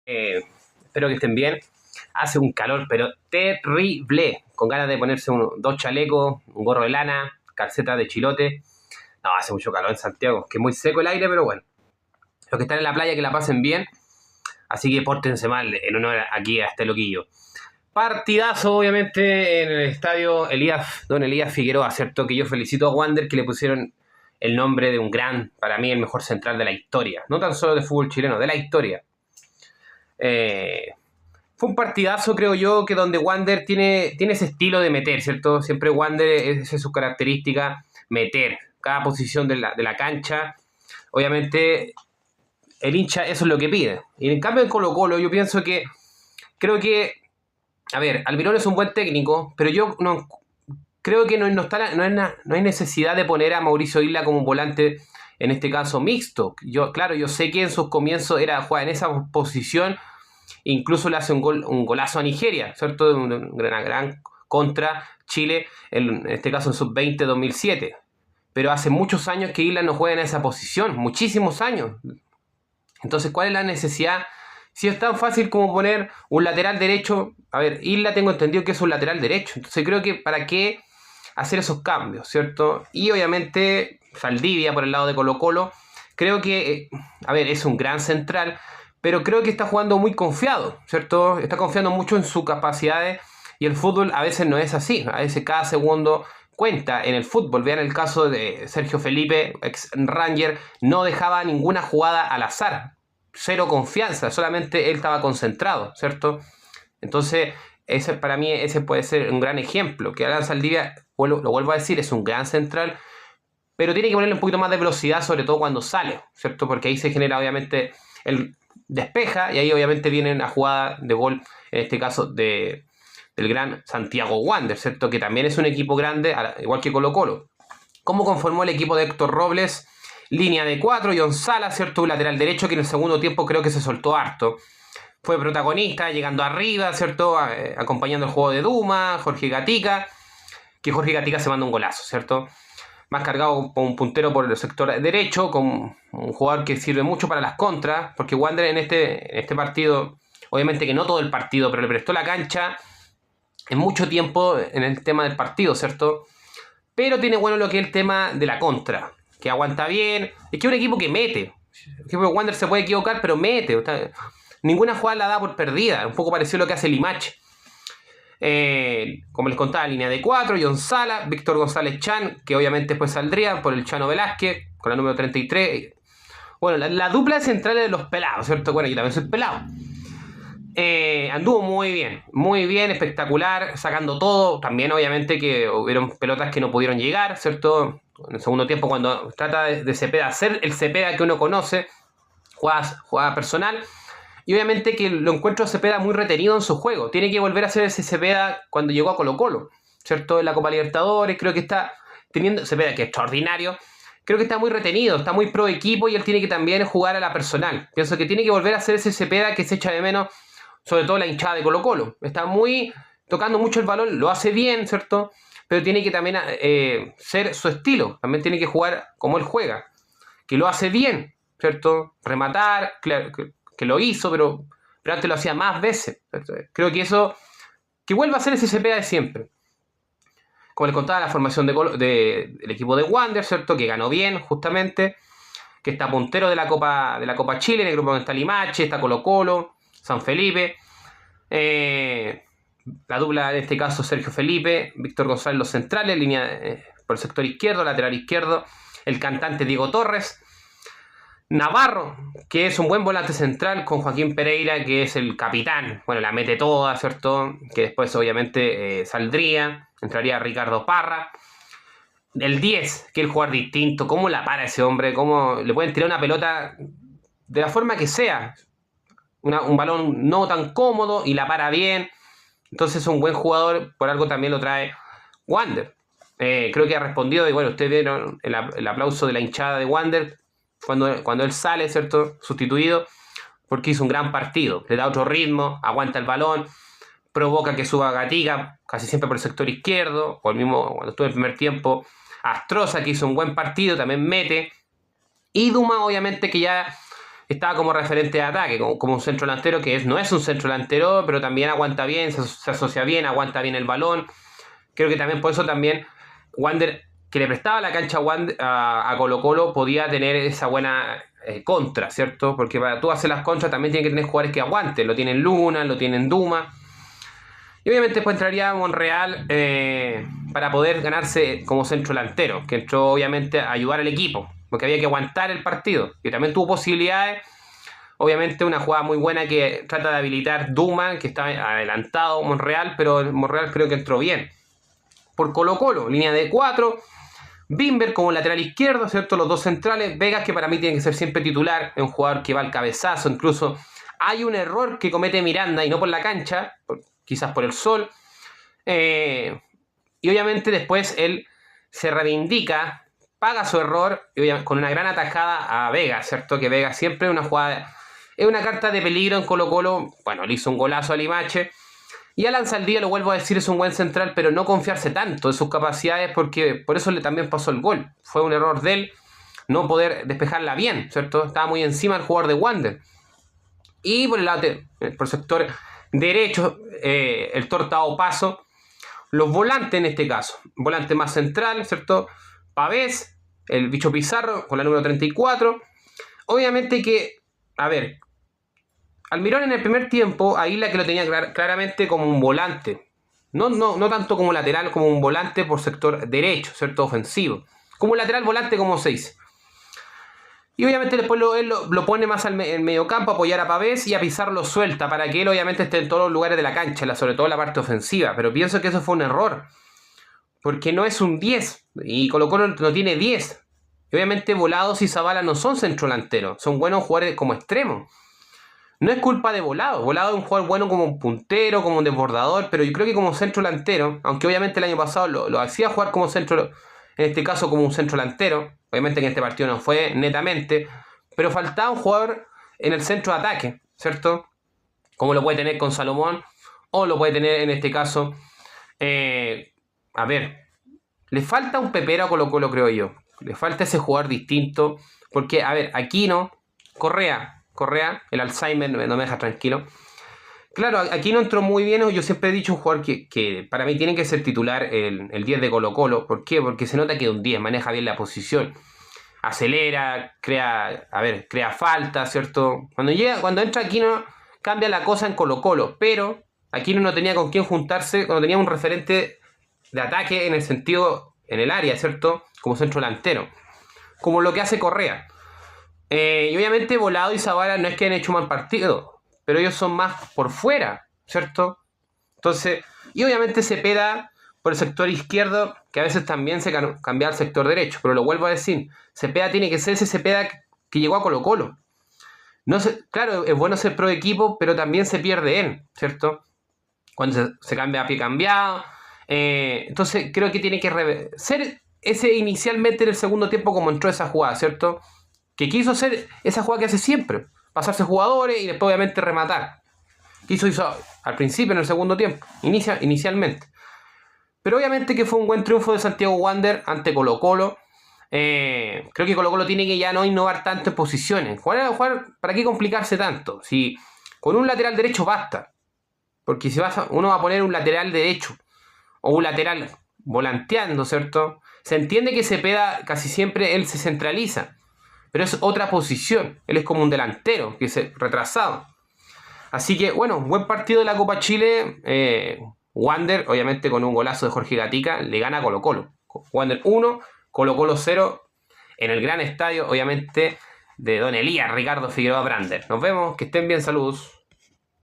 Espero que estén bien. Hace un calor, pero terrible. Con ganas de ponerse dos chalecos, un gorro de lana, calceta de chilote. No, hace mucho calor en Santiago, que es muy seco el aire, pero bueno. Los que están en la playa, que la pasen bien. Así que pórtense mal en honor aquí a este loquillo. Partidazo, obviamente, en el estadio Don Elías Figueroa, ¿cierto? Que yo felicito a Wander, que le pusieron el nombre de un gran, para mí, el mejor central de la historia. No tan solo de fútbol chileno, de la historia. Fue un partidazo, creo yo, que donde Wander tiene ese estilo de meter, ¿cierto? Siempre Wander, esa es su característica, meter cada posición de la cancha. Obviamente, el hincha eso es lo que pide. Y en cambio en Colo-Colo yo pienso que, creo que, a ver, Almirón es un buen técnico, pero yo no creo que no hay necesidad de poner a Mauricio Isla como un volante, en este caso mixto. Yo sé que en sus comienzos era jugar en esa posición. Incluso le hace un golazo a Nigeria, ¿cierto? Una gran contra Chile, en este caso en sub-20 2007. Pero hace muchos años que Isla no juega en esa posición, muchísimos años. Entonces, ¿cuál es la necesidad? Si es tan fácil como poner un lateral derecho, a ver, Isla tengo entendido que es un lateral derecho, entonces creo que para qué hacer esos cambios, ¿cierto? Y obviamente Saldivia por el lado de Colo-Colo, creo que, a ver, es un gran central, pero creo que está jugando muy confiado, ¿cierto? Está confiando mucho en sus capacidades y el fútbol a veces no es así, a veces cada segundo cuenta en el fútbol. Vean el caso de Sergio Felipe, ex Ranger, no dejaba ninguna jugada al azar, cero confianza, solamente él estaba concentrado, ¿cierto? Entonces, para mí ese puede ser un gran ejemplo, que Alan Saldivia, lo vuelvo a decir, es un gran central, pero tiene que ponerle un poquito más de velocidad, sobre todo cuando sale, ¿cierto? Porque ahí se genera obviamente el despeja y ahí obviamente viene una jugada de gol, en este caso del gran Santiago Wander, ¿cierto? Que también es un equipo grande, igual que Colo-Colo. ¿Cómo conformó el equipo de Héctor Robles? Línea de 4, John Sala, ¿cierto? Un lateral derecho que en el segundo tiempo creo que se soltó harto. Fue protagonista, llegando arriba, ¿cierto? Acompañando el juego de Duma, Jorge Gatica, que Jorge Gatica se manda un golazo, ¿cierto? Más cargado con un puntero por el sector derecho, con un jugador que sirve mucho para las contras, porque Wander en este partido, obviamente que no todo el partido, pero le prestó la cancha en mucho tiempo en el tema del partido, ¿cierto? Pero tiene bueno lo que es el tema de la contra, que aguanta bien, es que es un equipo que mete. Por ejemplo, Wander se puede equivocar, pero mete. Ninguna jugada la da por perdida, un poco parecido a lo que hace Limache. Como les contaba, línea de 4, John Sala, Víctor González Chan, que obviamente después saldría por el Chano Velázquez, con la número 33. Bueno, la dupla central de los pelados, ¿cierto? Bueno, yo también soy pelado. Anduvo muy bien, espectacular, sacando todo. También obviamente que hubieron pelotas que no pudieron llegar, ¿cierto? En el segundo tiempo, cuando trata de Cepeda hacer el Cepeda que uno conoce, jugada personal. Y obviamente que lo encuentro a Cepeda muy retenido en su juego. Tiene que volver a hacer ese Cepeda cuando llegó a Colo-Colo, ¿cierto? En la Copa Libertadores, creo que está teniendo Cepeda, que es extraordinario. Creo que está muy retenido, está muy pro equipo y él tiene que también jugar a la personal. Pienso que tiene que volver a hacer ese Cepeda que se echa de menos, sobre todo la hinchada de Colo-Colo. Está tocando mucho el balón, lo hace bien, ¿cierto? Pero tiene que también ser su estilo. También tiene que jugar como él juega, que lo hace bien, ¿cierto? Rematar, claro, que lo hizo, pero antes lo hacía más veces. Creo que eso, que vuelva a ser ese Cepeda de siempre. Como les contaba, la formación del equipo de Wander, ¿cierto? Que ganó bien, justamente, que está puntero de la Copa Chile, en el grupo donde está Limache, está Colo-Colo, San Felipe. La dupla, en este caso, Sergio Felipe, Víctor González, los centrales, línea por el sector izquierdo, lateral izquierdo, el cantante Diego Torres. Navarro, que es un buen volante central, con Joaquín Pereira, que es el capitán. Bueno, la mete toda, ¿cierto? Que después obviamente saldría, entraría Ricardo Parra. El 10, que es el jugador distinto. ¿Cómo la para ese hombre? ¿Cómo le pueden tirar una pelota de la forma que sea? Un balón no tan cómodo y la para bien. Entonces es un buen jugador, por algo también lo trae Wander. Creo que ha respondido, y bueno, ustedes vieron el aplauso de la hinchada de Wander cuando él sale, ¿cierto? Sustituido, porque hizo un gran partido. Le da otro ritmo, aguanta el balón, provoca que suba Gatica, casi siempre por el sector izquierdo, o el mismo cuando estuvo en el primer tiempo, Astroza, que hizo un buen partido, también mete. Y Duma, obviamente, que ya estaba como referente de ataque, como un centro delantero que no es un centro delantero, pero también aguanta bien, se asocia bien, aguanta bien el balón. Creo que también por eso también Wander, que le prestaba la cancha a Colo-Colo, podía tener esa buena contra, ¿cierto? Porque para tú hacer las contras también tiene que tener jugadores que aguanten. Lo tienen Luna, lo tienen Duma. Y obviamente después entraría Monreal para poder ganarse como centro delantero, que entró obviamente a ayudar al equipo, porque había que aguantar el partido. Y también tuvo posibilidades. Obviamente una jugada muy buena que trata de habilitar Duma, que está adelantado Monreal, pero Monreal creo que entró bien. Por Colo-Colo, línea de 4, Bimber como lateral izquierdo, ¿cierto? Los dos centrales, Vegas, que para mí tiene que ser siempre titular, es un jugador que va al cabezazo, incluso hay un error que comete Miranda, y no por la cancha, quizás por el sol, y obviamente después él se reivindica, paga su error, con una gran atajada a Vegas, ¿cierto? Que Vegas siempre es una jugada, es una carta de peligro en Colo-Colo. Bueno, le hizo un golazo a Limache. Y Alan Saldía, lo vuelvo a decir, es un buen central, pero no confiarse tanto en sus capacidades, porque por eso le también pasó el gol. Fue un error de él no poder despejarla bien, ¿cierto? Estaba muy encima el jugador de Wander. Y por el lado, por el sector derecho, el Tortao Paso, los volantes en este caso, volante más central, ¿cierto? Pavés, el bicho Pizarro con la número 34. Obviamente que, a ver, Almirón en el primer tiempo, ahí la que lo tenía claramente como un volante. No tanto como lateral, como un volante por sector derecho, ¿cierto? Ofensivo. Como un lateral volante como 6. Y obviamente después él lo pone más en medio campo, apoyar a Pavés y a Pizarro lo suelta para que él obviamente esté en todos los lugares de la cancha, sobre todo en la parte ofensiva. Pero pienso que eso fue un error. Porque no es un 10. Y Colo-Colo no tiene 10. Y obviamente Volados y Zavala no son centrodelanteros. Son buenos jugadores como extremos. No es culpa de Volado. Volado es un jugador bueno como un puntero, como un desbordador, pero yo creo que como centro delantero, aunque obviamente el año pasado lo hacía jugar como centro, en este caso como un centro delantero, obviamente en este partido no fue netamente, pero faltaba un jugador en el centro de ataque, ¿cierto? Como lo puede tener con Salomón, o lo puede tener en este caso, a ver, le falta un pepero a Colo-Colo, creo yo. Le falta ese jugador distinto, porque, a ver, Aquino, Correa, el Alzheimer no me deja tranquilo. Claro, aquí no entró muy bien. Yo siempre he dicho un jugador que para mí tiene que ser titular el 10 de Colo-Colo. ¿Por qué? Porque se nota que es un 10, maneja bien la posición. Acelera, crea falta, ¿cierto? Cuando entra Aquino, cambia la cosa en Colo-Colo. Pero Aquino no tenía con quién juntarse cuando tenía un referente de ataque en el sentido, en el área, ¿cierto? Como centro delantero. Como lo que hace Correa. Y obviamente Volado y Zavala no es que hayan hecho un mal partido, pero ellos son más por fuera, ¿cierto? Entonces, y obviamente Cepeda por el sector izquierdo, que a veces también se cambia al sector derecho, pero lo vuelvo a decir, Cepeda tiene que ser ese Cepeda que llegó a Colo-Colo. No sé, claro, es bueno ser pro equipo, pero también se pierde él, ¿cierto? Cuando se cambia a pie cambiado. Entonces creo que tiene que ser ese inicialmente en el segundo tiempo como entró esa jugada, ¿cierto? Que quiso hacer esa jugada que hace siempre, pasarse jugadores y después obviamente rematar. Hizo al principio, en el segundo tiempo, inicialmente. Pero obviamente que fue un buen triunfo de Santiago Wander ante Colo-Colo. Creo que Colo-Colo tiene que ya no innovar tanto en posiciones. Jugar, ¿para qué complicarse tanto? Si con un lateral derecho basta. Porque si uno va a poner un lateral derecho o un lateral volanteando, ¿cierto? Se entiende que Cepeda casi siempre él se centraliza. Pero es otra posición. Él es como un delantero, que es retrasado. Así que, bueno, buen partido de la Copa Chile. Wander, obviamente con un golazo de Jorge Gatica, le gana a Colo-Colo. Wander 1, Colo-Colo 0. En el gran estadio, obviamente, de Don Elías Ricardo Figueroa Brander. Nos vemos, que estén bien, saludos.